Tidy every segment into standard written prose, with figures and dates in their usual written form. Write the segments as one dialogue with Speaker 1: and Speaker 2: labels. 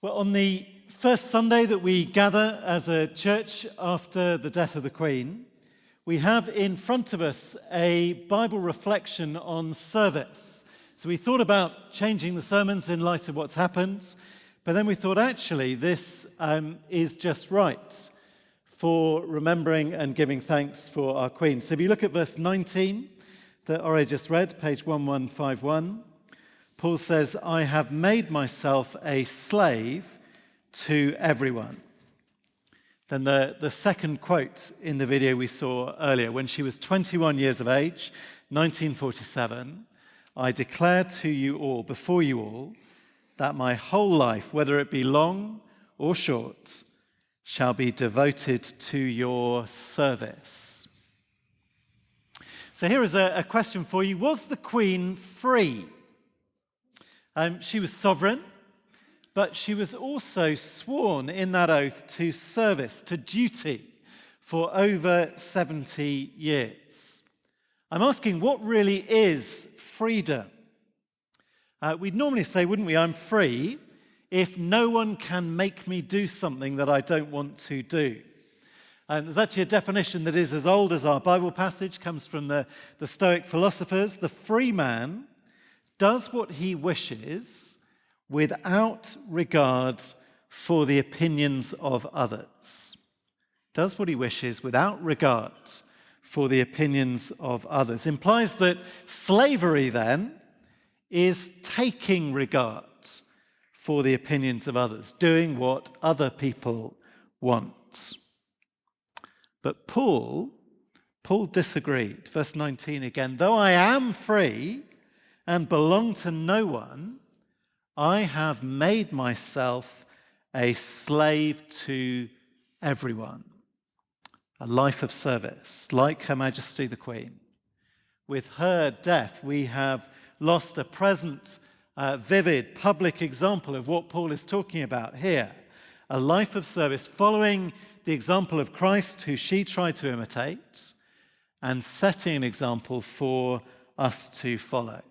Speaker 1: Well, on the first Sunday that we gather as a church after the death of the Queen, we have in front of us a Bible reflection on service. So we thought about changing the sermons in light of what's happened, but then we thought actually this is just right for remembering and giving thanks for our Queen. So if you look at verse 19 that Ore just read, page 1151, Paul says, I have made myself a slave to everyone. Then the second quote in the video we saw earlier, when she was 21 years of age, 1947, I declare to you all, before you all, that my whole life, whether it be long or short, shall be devoted to your service. So here is a question for you. Was the Queen free? She was sovereign, but she was also sworn in that oath to service, to duty, for over 70 years. I'm asking, what really is freedom? We'd normally say, wouldn't we, I'm free if no one can make me do something that I don't want to do. There's actually a definition that is as old as our Bible passage, comes from the Stoic philosophers. The free man does what he wishes without regard for the opinions of others. Does what he wishes without regard for the opinions of others. Implies that slavery then is taking regard for the opinions of others, doing what other people want. But Paul disagreed. Verse 19 again, though I am free and belong to no one, I have made myself a slave to everyone. A life of service, like Her Majesty the Queen. With her death, we have lost a present, vivid, public example of what Paul is talking about here. A life of service following the example of Christ, who she tried to imitate, and setting an example for us to follow.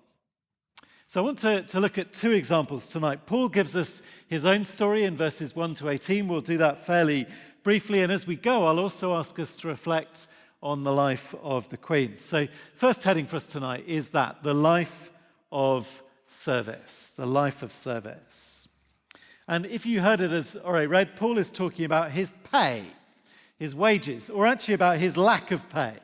Speaker 1: So I want to look at two examples tonight. Paul gives us his own story in verses 1 to 18. We'll do that fairly briefly. And as we go, I'll also ask us to reflect on the life of the Queen. So first heading for us tonight is that, the life of service. The life of service. And if you heard it as Ore read, Paul is talking about his pay, his wages, or actually about his lack of pay.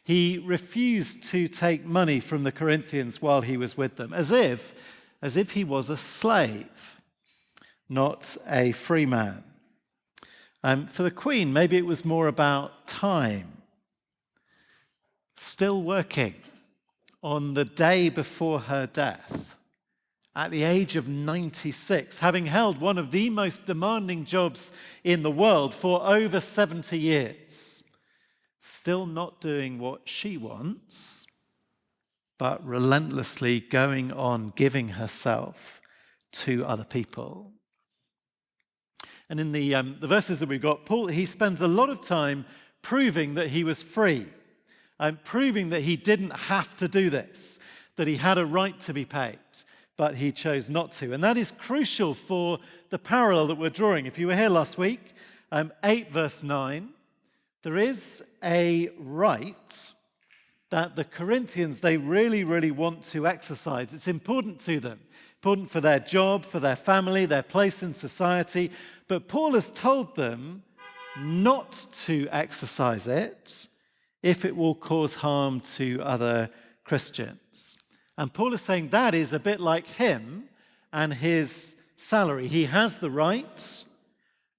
Speaker 1: He refused to take money from the Corinthians while he was with them, as if he was a slave, not a free man. For the Queen, maybe it was more about time. Still working on the day before her death, at the age of 96, having held one of the most demanding jobs in the world for over 70 years. Still not doing what she wants, but relentlessly going on giving herself to other people. And in the verses that we've got, Paul, he spends a lot of time proving that he was free, proving that he didn't have to do this, that he had a right to be paid, but he chose not to. And that is crucial for the parallel that we're drawing. If you were here last week, 8 verse 9, there is a right that the Corinthians, they really, really want to exercise. It's important to them, important for their job, for their family, their place in society. But Paul has told them not to exercise it if it will cause harm to other Christians. And Paul is saying that is a bit like him and his salary. He has the right,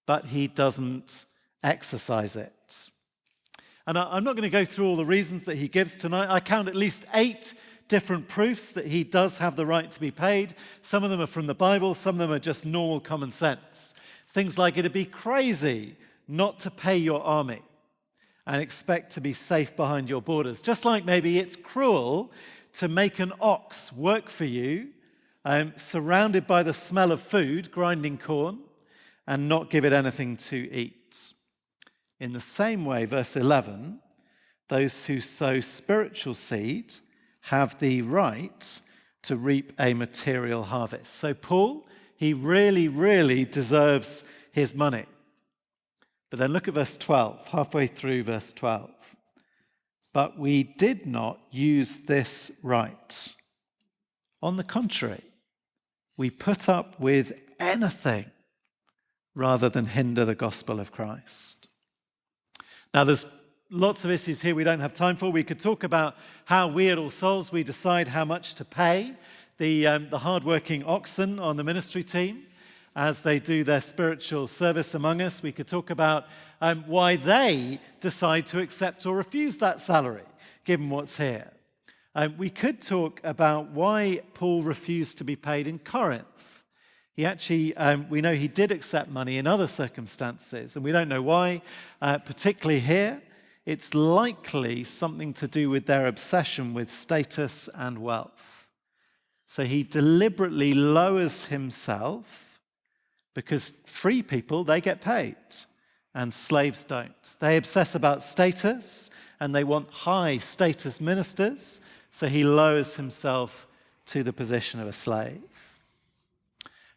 Speaker 1: but he doesn't exercise it. And I'm not going to go through all the reasons that he gives tonight. I count at least 8 different proofs that he does have the right to be paid. Some of them are from the Bible, some of them are just normal common sense. Things like it'd be crazy not to pay your army and expect to be safe behind your borders. Just like maybe it's cruel to make an ox work for you, surrounded by the smell of food, grinding corn, and not give it anything to eat. In the same way, verse 11, those who sow spiritual seed have the right to reap a material harvest. So Paul He really, really deserves his money. But then look at verse 12, halfway through verse 12. But we did not use this right. On the contrary, we put up with anything rather than hinder the gospel of Christ. Now, there's lots of issues here we don't have time for. We could talk about how we at All Souls, we decide how much to pay the hard-working oxen on the ministry team as they do their spiritual service among us. We could talk about why they decide to accept or refuse that salary, given what's here. We could talk about why Paul refused to be paid in Corinth. He actually, we know he did accept money in other circumstances, and we don't know why, particularly here. It's likely something to do with their obsession with status and wealth. So he deliberately lowers himself because free people, they get paid, and slaves don't. They obsess about status, and they want high status ministers, so he lowers himself to the position of a slave.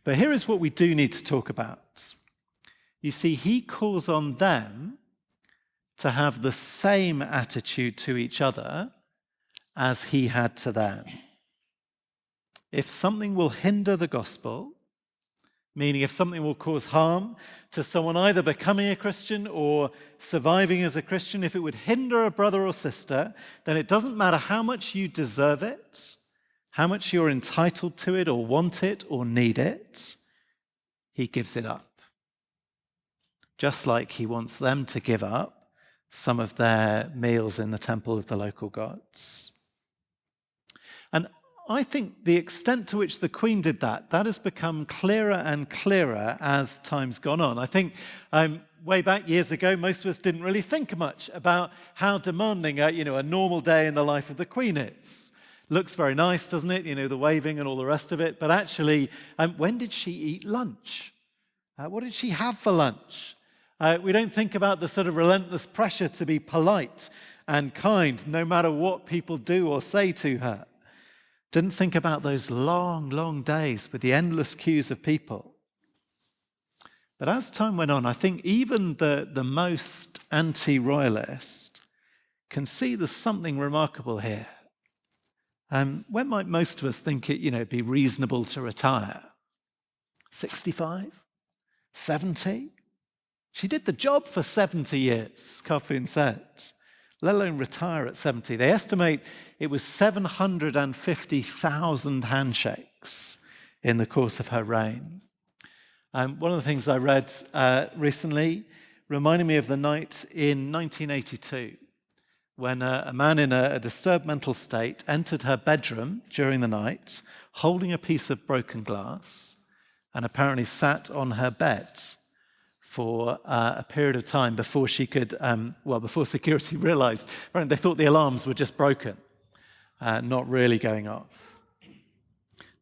Speaker 1: But here is what we do need to talk about. You see, he calls on them to have the same attitude to each other as he had to them. If something will hinder the gospel, meaning if something will cause harm to someone either becoming a Christian or surviving as a Christian, if it would hinder a brother or sister, then it doesn't matter how much you deserve it, how much you're entitled to it or want it or need it, he gives it up. Just like he wants them to give up some of their meals in the temple of the local gods. And I think the extent to which the Queen did that has become clearer and clearer as time's gone on. I think way back years ago, most of us didn't really think much about how demanding a normal day in the life of the Queen is. Looks very nice, doesn't it? The waving and all the rest of it. But actually, when did she eat lunch? What did she have for lunch? We don't think about the sort of relentless pressure to be polite and kind, no matter what people do or say to her. Didn't think about those long, long days with the endless queues of people. But as time went on, I think even the most anti-royalist can see there's something remarkable here. When might most of us think it, be reasonable to retire? 65? 70? She did the job for 70 years, as Carfoon said, let alone retire at 70. They estimate it was 750,000 handshakes in the course of her reign. One of the things I read recently reminded me of the night in 1982 when a man in a disturbed mental state entered her bedroom during the night holding a piece of broken glass and apparently sat on her bed for a period of time before she could, before security realized. They thought the alarms were just broken, not really going off.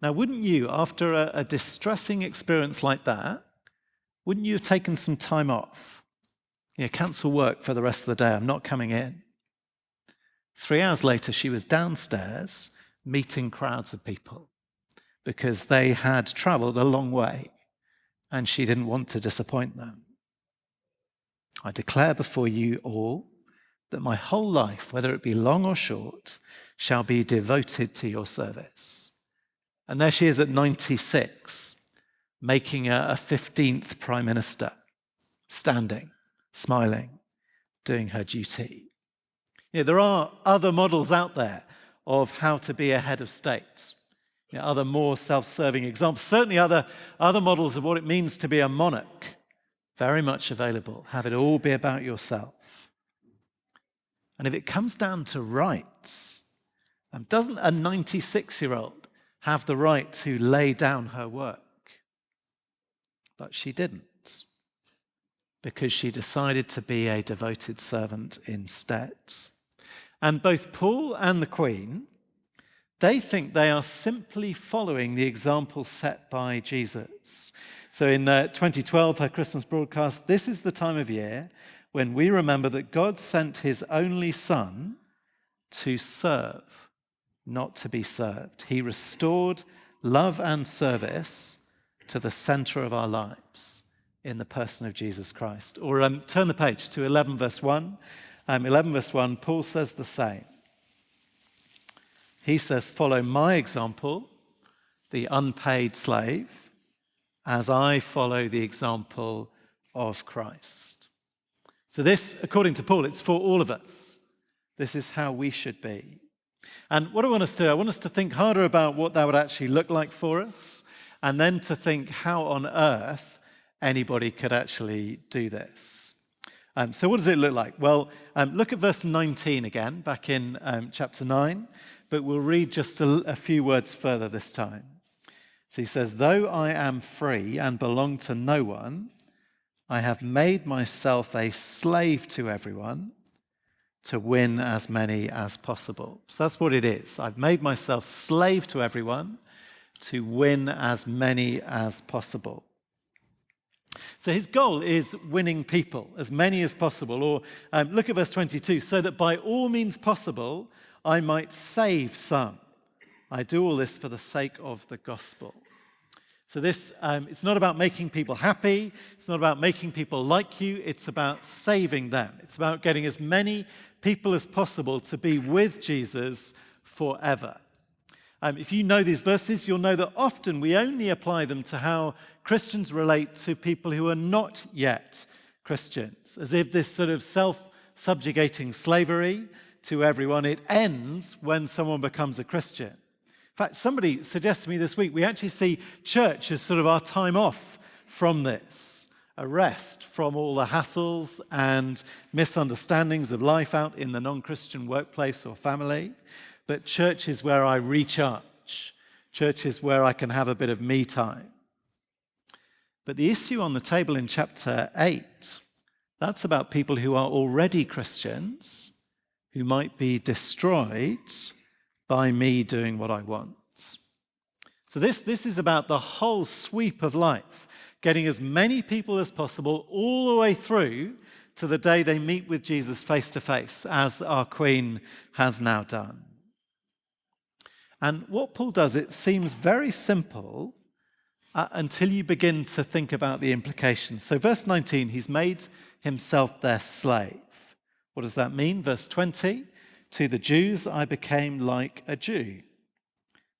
Speaker 1: Now, wouldn't you, after a distressing experience like that, wouldn't you have taken some time off? Cancel work for the rest of the day, I'm not coming in. 3 hours later, she was downstairs meeting crowds of people because they had traveled a long way and she didn't want to disappoint them. I declare before you all that my whole life, whether it be long or short, shall be devoted to your service. And there she is at 96, making a 15th prime minister, standing, smiling, doing her duty. There are other models out there of how to be a head of state. Other more self-serving examples, certainly other models of what it means to be a monarch, very much available. Have it all be about yourself. And if it comes down to rights, doesn't a 96-year-old have the right to lay down her work? But she didn't, because she decided to be a devoted servant instead. And both Paul and the Queen, they think they are simply following the example set by Jesus. So in 2012, her Christmas broadcast, this is the time of year when we remember that God sent his only Son to serve, not to be served. He restored love and service to the center of our lives in the person of Jesus Christ. Or turn the page to 11 verse 1. 11 verse 1, Paul says the same. He says, "Follow my example, the unpaid slave, as I follow the example of Christ." So this, according to Paul, it's for all of us. This is how we should be. And what I want us to do, I want us to think harder about what that would actually look like for us, and then to think how on earth anybody could actually do this. So what does it look like? Well, look at verse 19 again, back in chapter 9, but we'll read just a few words further this time. So he says, "Though I am free and belong to no one, I have made myself a slave to everyone to win as many as possible." So that's what it is. I've made myself slave to everyone to win as many as possible. So his goal is winning people, as many as possible. Or look at verse 22, "So that by all means possible, I might save some. I do all this for the sake of the gospel." So this, it's not about making people happy. It's not about making people like you. It's about saving them. It's about getting as many people as possible to be with Jesus forever. If you know these verses, you'll know that often we only apply them to how Christians relate to people who are not yet Christians, as if this sort of self-subjugating slavery to everyone, it ends when someone becomes a Christian. In fact, somebody suggested to me this week, we actually see church as sort of our time off from this, a rest from all the hassles and misunderstandings of life out in the non-Christian workplace or family. But church is where I recharge. Church is where I can have a bit of me time. But the issue on the table in chapter 8, that's about people who are already Christians, who might be destroyed by me doing what I want. So this is about the whole sweep of life, getting as many people as possible all the way through to the day they meet with Jesus face to face, as our Queen has now done. And what Paul does, it seems very simple until you begin to think about the implications. So verse 19, he's made himself their slave. What does that mean? Verse 20, "To the Jews I became like a Jew.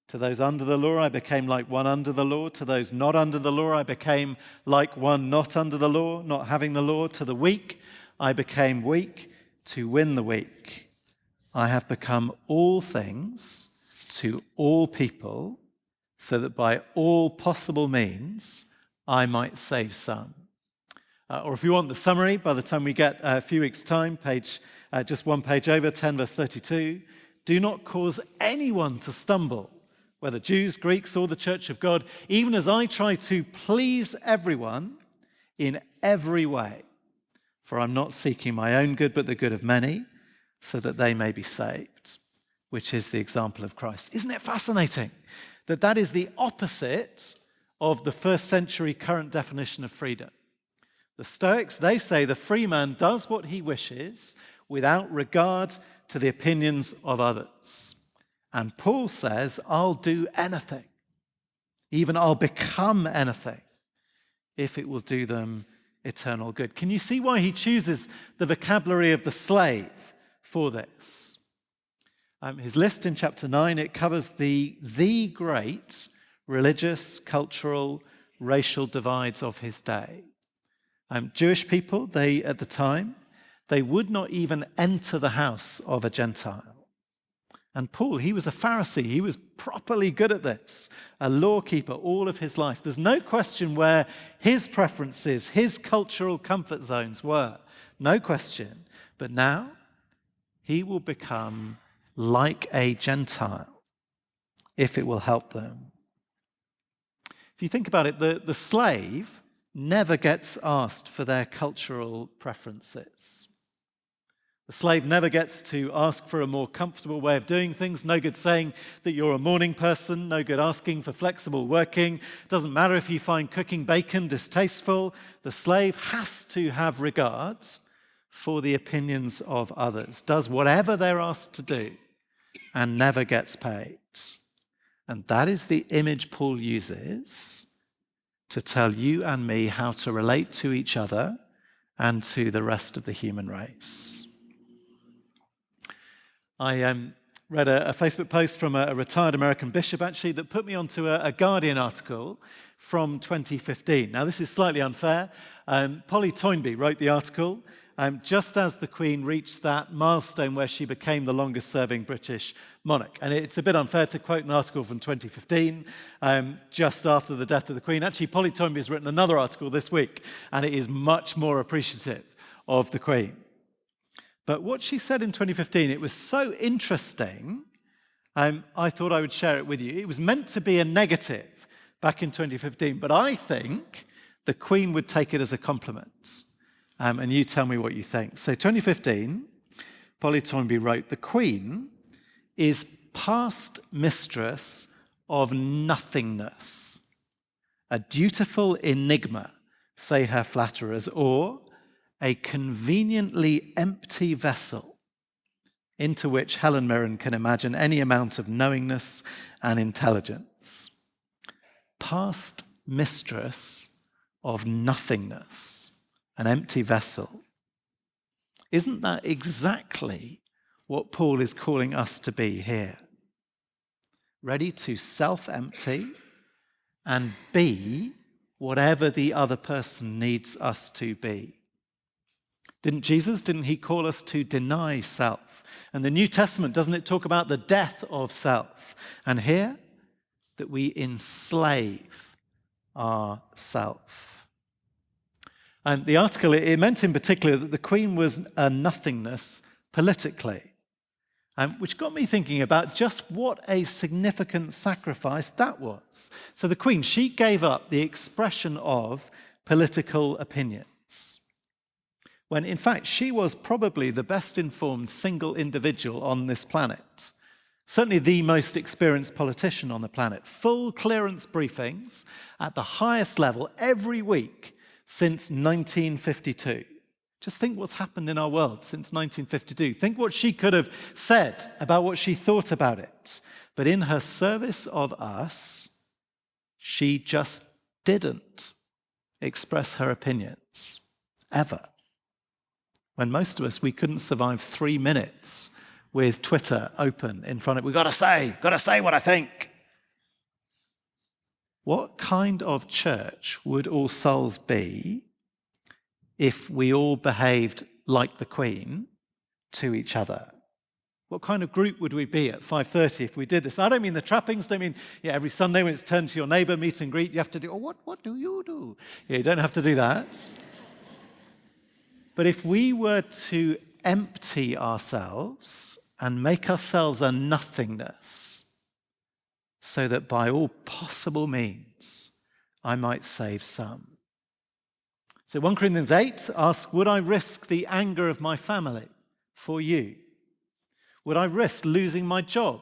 Speaker 1: To those under the law I became like one under the law. To those not under the law I became like one not under the law, not having the law. To the weak I became weak to win the weak. I have become all things to all people, so that by all possible means I might save some." Or if you want the summary, by the time we get a few weeks' time, just one page over, 10 verse 32, "Do not cause anyone to stumble, whether Jews, Greeks, or the church of God, even as I try to please everyone in every way. For I'm not seeking my own good, but the good of many, so that they may be saved," which is the example of Christ. Isn't it fascinating that that is the opposite of the first century current definition of freedom? The Stoics, they say the free man does what he wishes without regard to the opinions of others. And Paul says, I'll do anything, even I'll become anything, if it will do them eternal good. Can you see why he chooses the vocabulary of the slave for this? His list in chapter 9, it covers the great religious, cultural, racial divides of his day. Jewish people, at the time, they would not even enter the house of a Gentile. And Paul, he was a Pharisee. He was properly good at this, a law keeper all of his life. There's no question where his preferences, his cultural comfort zones were. No question. But now, he will become like a Gentile, if it will help them. If you think about it, the slave never gets asked for their cultural preferences. The slave never gets to ask for a more comfortable way of doing things. No good saying that you're a morning person. No good asking for flexible working. Doesn't matter if you find cooking bacon distasteful. The slave has to have regard for the opinions of others, does whatever they're asked to do, and never gets paid. And that is the image Paul uses to tell you and me how to relate to each other and to the rest of the human race. I read a Facebook post from a retired American bishop, actually, that put me onto a Guardian article from 2015. Now, this is slightly unfair. Polly Toynbee wrote the article just as the Queen reached that milestone where she became the longest-serving British monarch. And it's a bit unfair to quote an article from 2015, just after the death of the Queen. Actually, Polly Toynbee has written another article this week, and it is much more appreciative of the Queen. But what she said in 2015, it was so interesting, I thought I would share it with you. It was meant to be a negative back in 2015, but I think the Queen would take it as a compliment. And you tell me what you think. So 2015, Polly Toynbee wrote, "The Queen is past mistress of nothingness, a dutiful enigma, say her flatterers, or a conveniently empty vessel into which Helen Mirren can imagine any amount of knowingness and intelligence." Past mistress of nothingness, an empty vessel. Isn't that exactly what Paul is calling us to be here? Ready to self-empty and be whatever the other person needs us to be. Didn't he call us to deny self? And the New Testament, doesn't it talk about the death of self? And here, that we enslave ourself. And the article, it meant in particular that the Queen was a nothingness politically, which got me thinking about just what a significant sacrifice that was. So the Queen, she gave up the expression of political opinions, when in fact she was probably the best informed single individual on this planet. Certainly the most experienced politician on the planet. Full clearance briefings at the highest level every week since 1952. Just think what's happened in our world since 1952. Think what she could have said about what she thought about it. But in her service of us, she just didn't express her opinions, ever. When most of us, we couldn't survive 3 minutes with Twitter open in front of it. We've got to say what I think. What kind of church would All Souls be if we all behaved like the Queen to each other? What kind of group would we be at 5:30 if we did this? I don't mean the trappings, don't mean every Sunday when it's turn to your neighbour, meet and greet, you have to do, what do you do? You don't have to do that. But if we were to empty ourselves and make ourselves a nothingness, so that by all possible means I might save some. So 1 Corinthians 8 asks, would I risk the anger of my family for you? Would I risk losing my job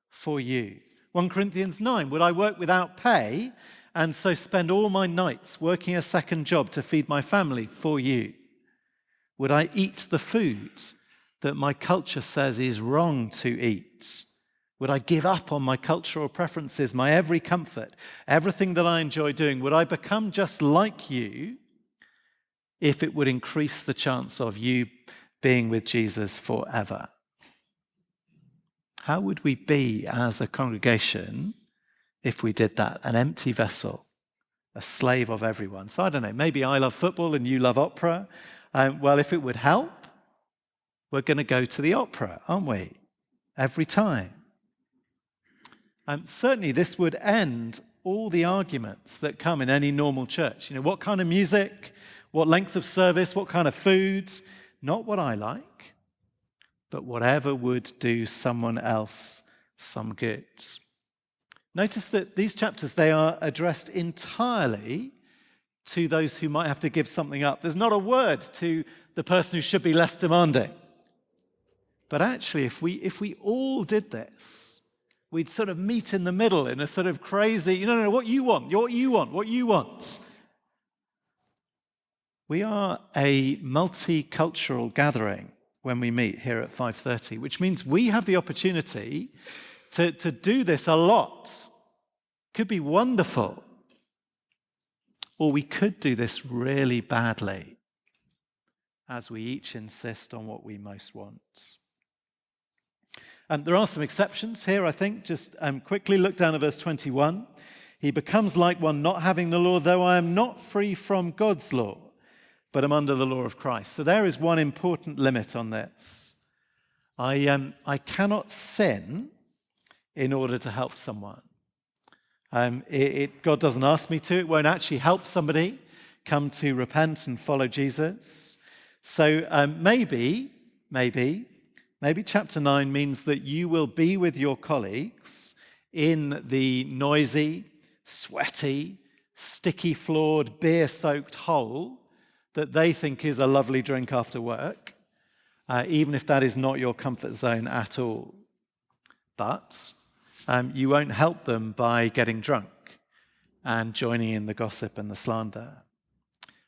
Speaker 1: for you? 1 Corinthians 9, would I work without pay and so spend all my nights working a second job to feed my family for you? Would I eat the food that my culture says is wrong to eat? Would I give up on my cultural preferences, my every comfort, everything that I enjoy doing? Would I become just like you if it would increase the chance of you being with Jesus forever? How would we be as a congregation if we did that? An empty vessel, a slave of everyone. So I don't know, maybe I love football and you love opera. Well, if it would help, we're going to go to the opera, aren't we? Every time. Certainly this would end all the arguments that come in any normal church. What kind of music, what length of service, what kind of food, not what I like, but whatever would do someone else some good. Notice that these chapters, they are addressed entirely to those who might have to give something up. There's not a word to the person who should be less demanding. But actually, if we all did this, we'd sort of meet in the middle in a sort of crazy, no, what you want, what you want, what you want. We are a multicultural gathering when we meet here at 5:30, which means we have the opportunity to do this a lot. Could be wonderful. or we could do this really badly as we each insist on what we most want. There are some exceptions here, I think. Just quickly look down at verse 21. He becomes like one not having the law, though I am not free from God's law, but am under the law of Christ. So there is one important limit on this. I cannot sin in order to help someone. God doesn't ask me to. It won't actually help somebody come to repent and follow Jesus. So maybe chapter 9 means that you will be with your colleagues in the noisy, sweaty, sticky-floored, beer-soaked hole that they think is a lovely drink after work, even if that is not your comfort zone at all. But you won't help them by getting drunk and joining in the gossip and the slander.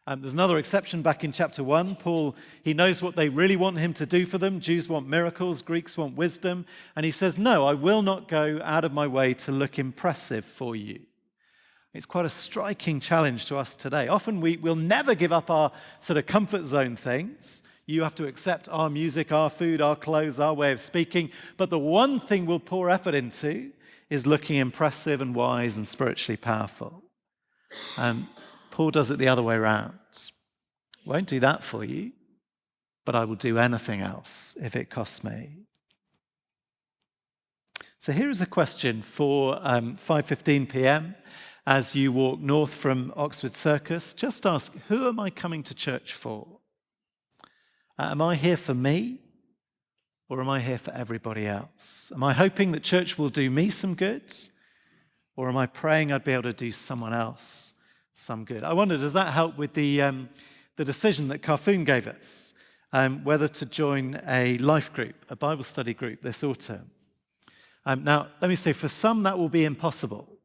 Speaker 1: There's another exception back in chapter 1. Paul, he knows what they really want him to do for them. Jews want miracles, Greeks want wisdom. And he says, no, I will not go out of my way to look impressive for you. It's quite a striking challenge to us today. Often we'll never give up our sort of comfort zone things. You have to accept our music, our food, our clothes, our way of speaking. But the one thing we'll pour effort into is looking impressive and wise and spiritually powerful. Paul does it the other way around. Won't do that for you, but I will do anything else if it costs me. So here is a question for 5:15 p.m. as you walk north from Oxford Circus. Just ask, who am I coming to church for? Am I here for me, or am I here for everybody else? Am I hoping that church will do me some good, or am I praying I'd be able to do someone else some good? I wonder, does that help with the decision that Carfoon gave us, whether to join a life group, a Bible study group this autumn? Now, let me say, for some that will be impossible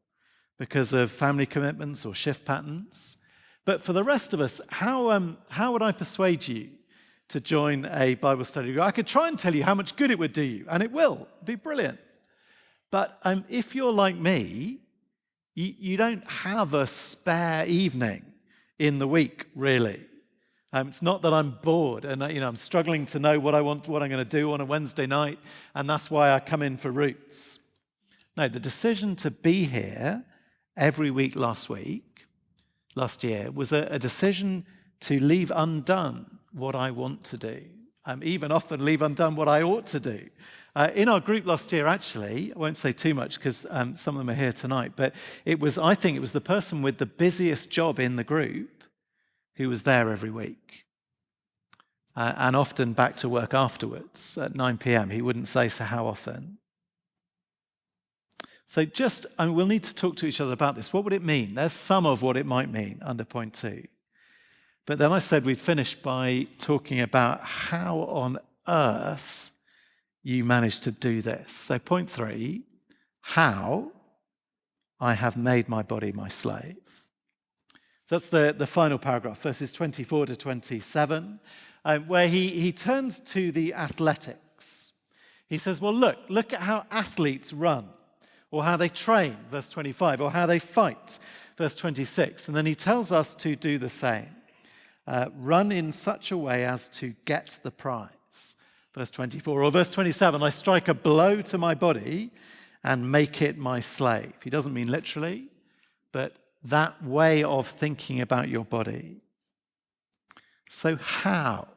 Speaker 1: because of family commitments or shift patterns. But for the rest of us, how would I persuade you to join a Bible study group? I could try and tell you how much good it would do you, and it will be brilliant. But if you're like me, you don't have a spare evening in the week, really. It's not that I'm bored and I'm struggling to know what I'm going to do on a Wednesday night, and that's why I come in for Roots. No, the decision to be here every week last year, was a decision to leave undone what I want to do. Even often leave undone what I ought to do. In our group last year, actually, I won't say too much because some of them are here tonight, but I think it was the person with the busiest job in the group who was there every week. And often back to work afterwards at 9 p.m. He wouldn't say so how often. So we'll need to talk to each other about this. What would it mean? There's some of what it might mean under point 2. But then I said we'd finish by talking about how on earth you managed to do this. So point 3, how I have made my body my slave. So that's the final paragraph, verses 24 to 27, where he turns to the athletics. He says, well, look at how athletes run, or how they train, verse 25, or how they fight, verse 26. And then he tells us to do the same. Run in such a way as to get the prize, verse 24. Or verse 27, I strike a blow to my body and make it my slave. He doesn't mean literally, but that way of thinking about your body. So how?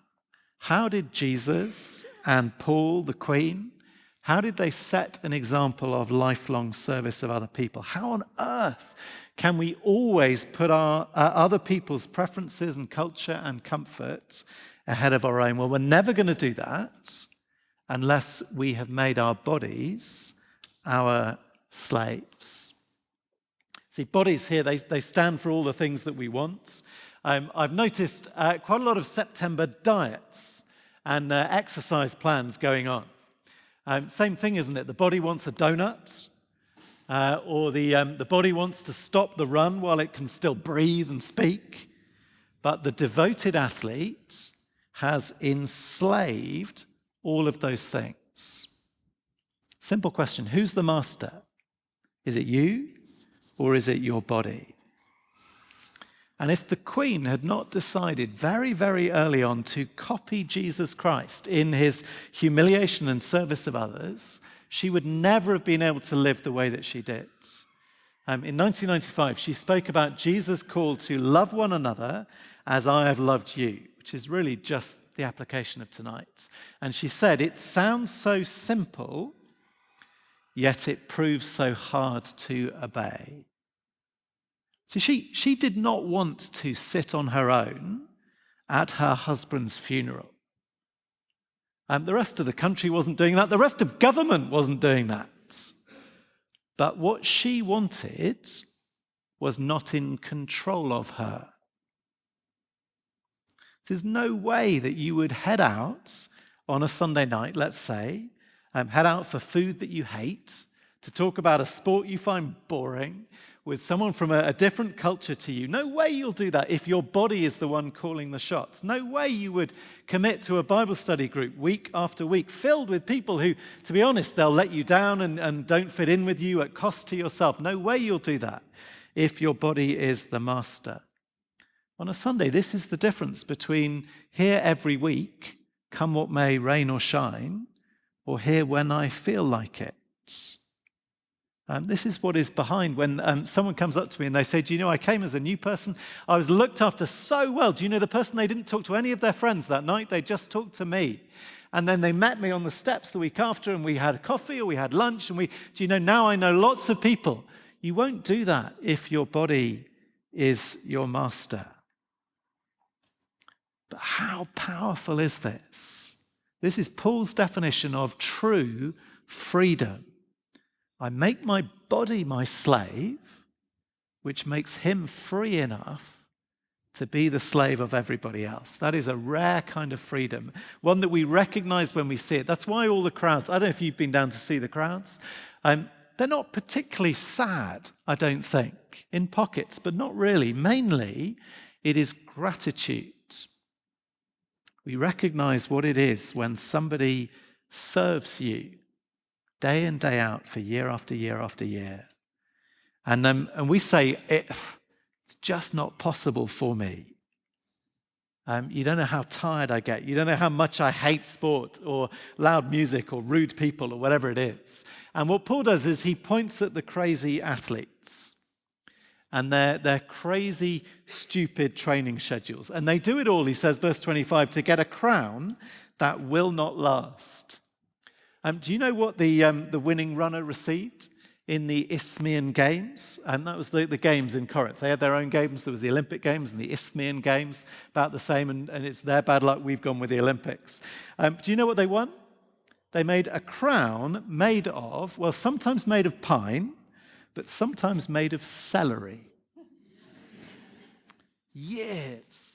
Speaker 1: How did Jesus and Paul, the Queen, how did they set an example of lifelong service of other people? How on earth can we always put our other people's preferences and culture and comfort ahead of our own? Well, we're never going to do that unless we have made our bodies our slaves. See, bodies here, they stand for all the things that we want. I've noticed quite a lot of September diets and exercise plans going on. Same thing, isn't it? The body wants a donut, or the body wants to stop the run while it can still breathe and speak. But the devoted athlete has enslaved all of those things. Simple question, who's the master? Is it you, or is it your body? And if the Queen had not decided very, very early on to copy Jesus Christ in his humiliation and service of others, she would never have been able to live the way that she did. In 1995, she spoke about Jesus' call to love one another as I have loved you, which is really just the application of tonight. And she said, it sounds so simple, yet it proves so hard to obey. So she did not want to sit on her own at her husband's funeral. The rest of the country wasn't doing that. The rest of government wasn't doing that. But what she wanted was not in control of her. There's no way that you would head out on a Sunday night, let's say, head out for food that you hate, to talk about a sport you find boring, with someone from a different culture to you. No way you'll do that if your body is the one calling the shots. No way you would commit to a Bible study group week after week filled with people who, to be honest, they'll let you down and don't fit in with you at cost to yourself. No way you'll do that if your body is the master. On a Sunday, this is the difference between here every week, come what may, rain or shine, or here when I feel like it. This is what is behind when someone comes up to me and they say, do you know, I came as a new person. I was looked after so well. Do you know the person, they didn't talk to any of their friends that night. They just talked to me. And then they met me on the steps the week after and we had coffee or we had lunch. And do you know, now I know lots of people. You won't do that if your body is your master. But how powerful is this? This is Paul's definition of true freedom. I make my body my slave, which makes him free enough to be the slave of everybody else. That is a rare kind of freedom, one that we recognize when we see it. That's why all the crowds, I don't know if you've been down to see the crowds, they're not particularly sad, I don't think, in pockets, but not really. Mainly, it is gratitude. We recognize what it is when somebody serves you day in, day out for year after year after year. And we say, it's just not possible for me. You don't know how tired I get. You don't know how much I hate sport or loud music or rude people or whatever it is. And what Paul does is he points at the crazy athletes and their crazy, stupid training schedules. And they do it all, he says, verse 25, to get a crown that will not last. Do you know what the winning runner received in the Isthmian Games? That was the games in Corinth. They had their own games. There was the Olympic Games and the Isthmian Games, about the same, and it's their bad luck. We've gone with the Olympics. Do you know what they won? They made a crown made of, well, sometimes made of pine, but sometimes made of celery. Years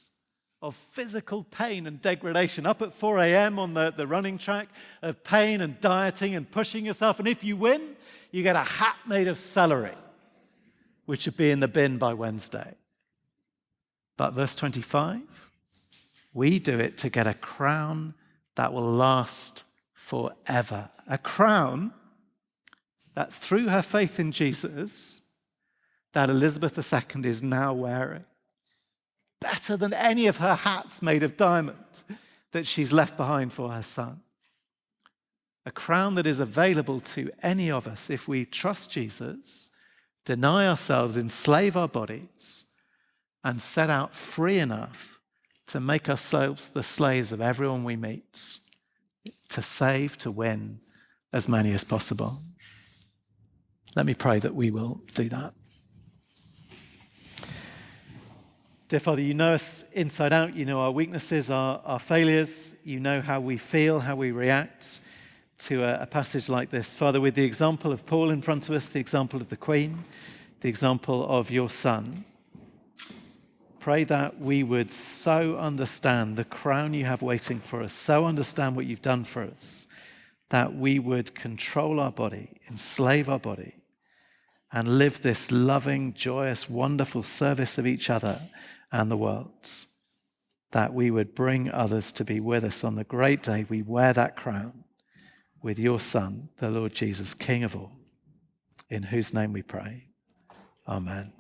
Speaker 1: of physical pain and degradation, up at 4 a.m. on the running track, of pain and dieting and pushing yourself. And if you win, you get a hat made of celery, which should be in the bin by Wednesday. But verse 25, we do it to get a crown that will last forever. A crown that through her faith in Jesus, that Elizabeth II is now wearing. Better than any of her hats made of diamond that she's left behind for her son. A crown that is available to any of us if we trust Jesus, deny ourselves, enslave our bodies, and set out free enough to make ourselves the slaves of everyone we meet, to save, to win as many as possible. Let me pray that we will do that. Dear Father, you know us inside out. You know our weaknesses, our failures. You know how we feel, how we react to a passage like this. Father, with the example of Paul in front of us, the example of the Queen, the example of your Son, pray that we would so understand the crown you have waiting for us, so understand what you've done for us, that we would control our body, enslave our body, and live this loving, joyous, wonderful service of each other and the world, that we would bring others to be with us on the great day we wear that crown with your Son, the Lord Jesus, King of all, in whose name we pray. Amen.